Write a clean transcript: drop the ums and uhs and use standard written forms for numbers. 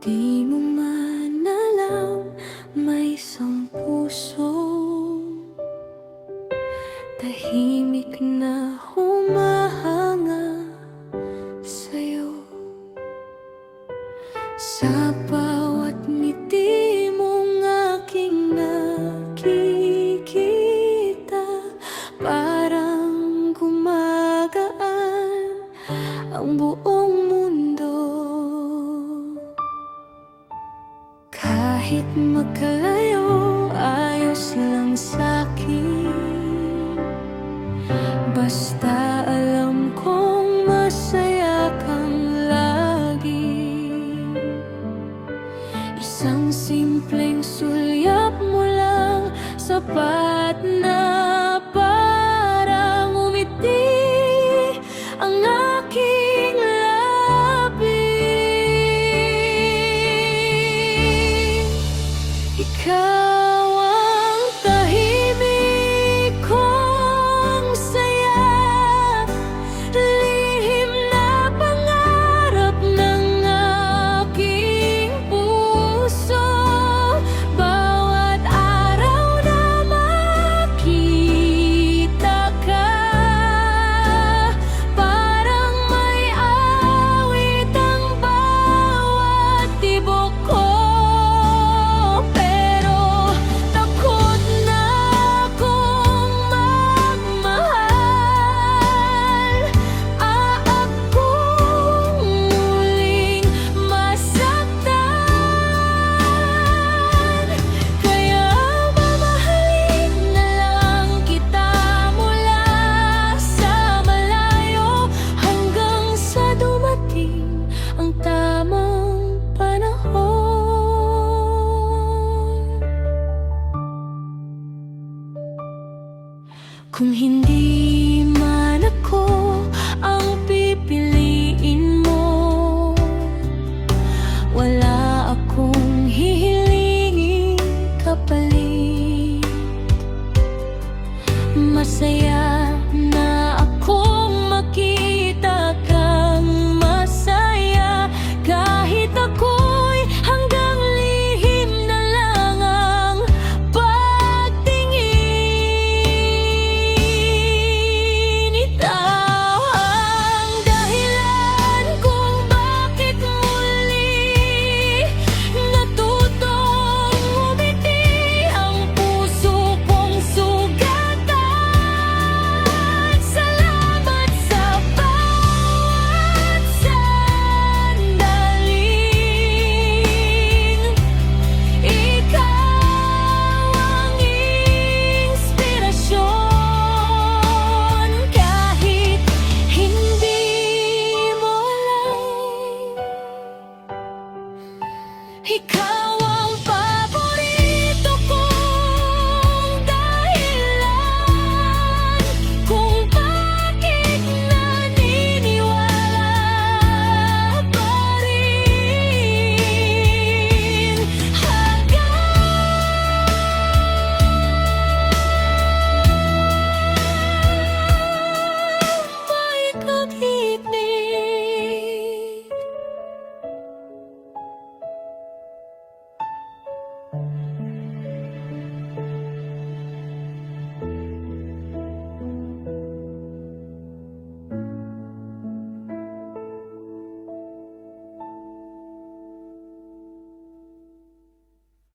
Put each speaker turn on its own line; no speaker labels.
Di mo man alam, may isang puso tahimik na humahanga sa'yo. Sa bawat ngiti mong aking nakikita, parang gumagaan ang buong mundo. Kahit magkalayo, ayos lang sa'kin, basta alam kong masaya kang lagi. Isang simpleng sulyap mo lang, sapat na parang umiti ang aking labi. Ikaw ang tahimik kong saya, lihim na pangarap ng aking puso. Bawat araw na makita ka, parang may awit ang bawat tibok ko. Ang tamang panahon. Kung hindi man ako ang pipiliin mo, wala akong hihilingin kapalit. Masaya na akong makita kang masaya, kahit ako'y hanggang lihim na lang ang pagtingin. Ikaw ang dahilan kung bakit muli natutong umiti ang puso kong sugatan. Salamat sa bawat sandaling. Ikaw ang inspirasyon, kahit hindi mo alam. Ikaw